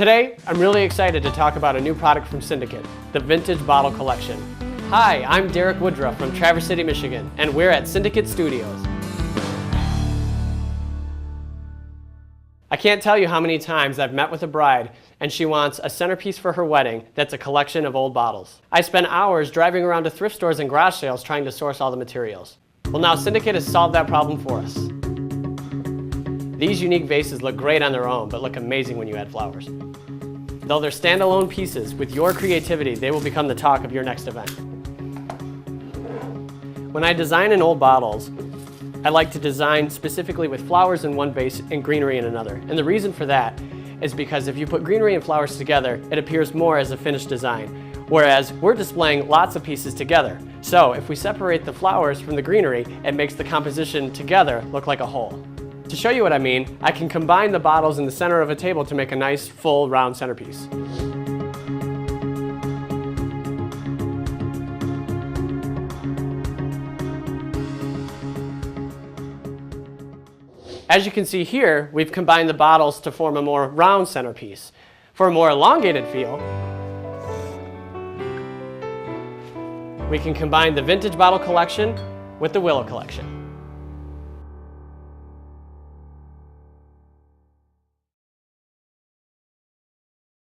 Today, I'm really excited to talk about a new product from Syndicate, the Vintage Bottle Collection. Hi, I'm Derek Woodruff from Traverse City, Michigan, and we're at Syndicate Studios. I can't tell you how many times I've met with a bride and she wants a centerpiece for her wedding that's a collection of old bottles. I spend hours driving around to thrift stores and garage sales trying to source all the materials. Well, now Syndicate has solved that problem for us. These unique vases look great on their own, but look amazing when you add flowers. Though they're standalone pieces, with your creativity, they will become the talk of your next event. When I design in old bottles, I like to design specifically with flowers in one vase and greenery in another. And the reason for that is because if you put greenery and flowers together, it appears more as a finished design. Whereas we're displaying lots of pieces together. So if we separate the flowers from the greenery, it makes the composition together look like a whole. To show you what I mean, I can combine the bottles in the center of a table to make a nice, full, round centerpiece. As you can see here, we've combined the bottles to form a more round centerpiece. For a more elongated feel, we can combine the Vintage Bottle Collection with the Willow Collection.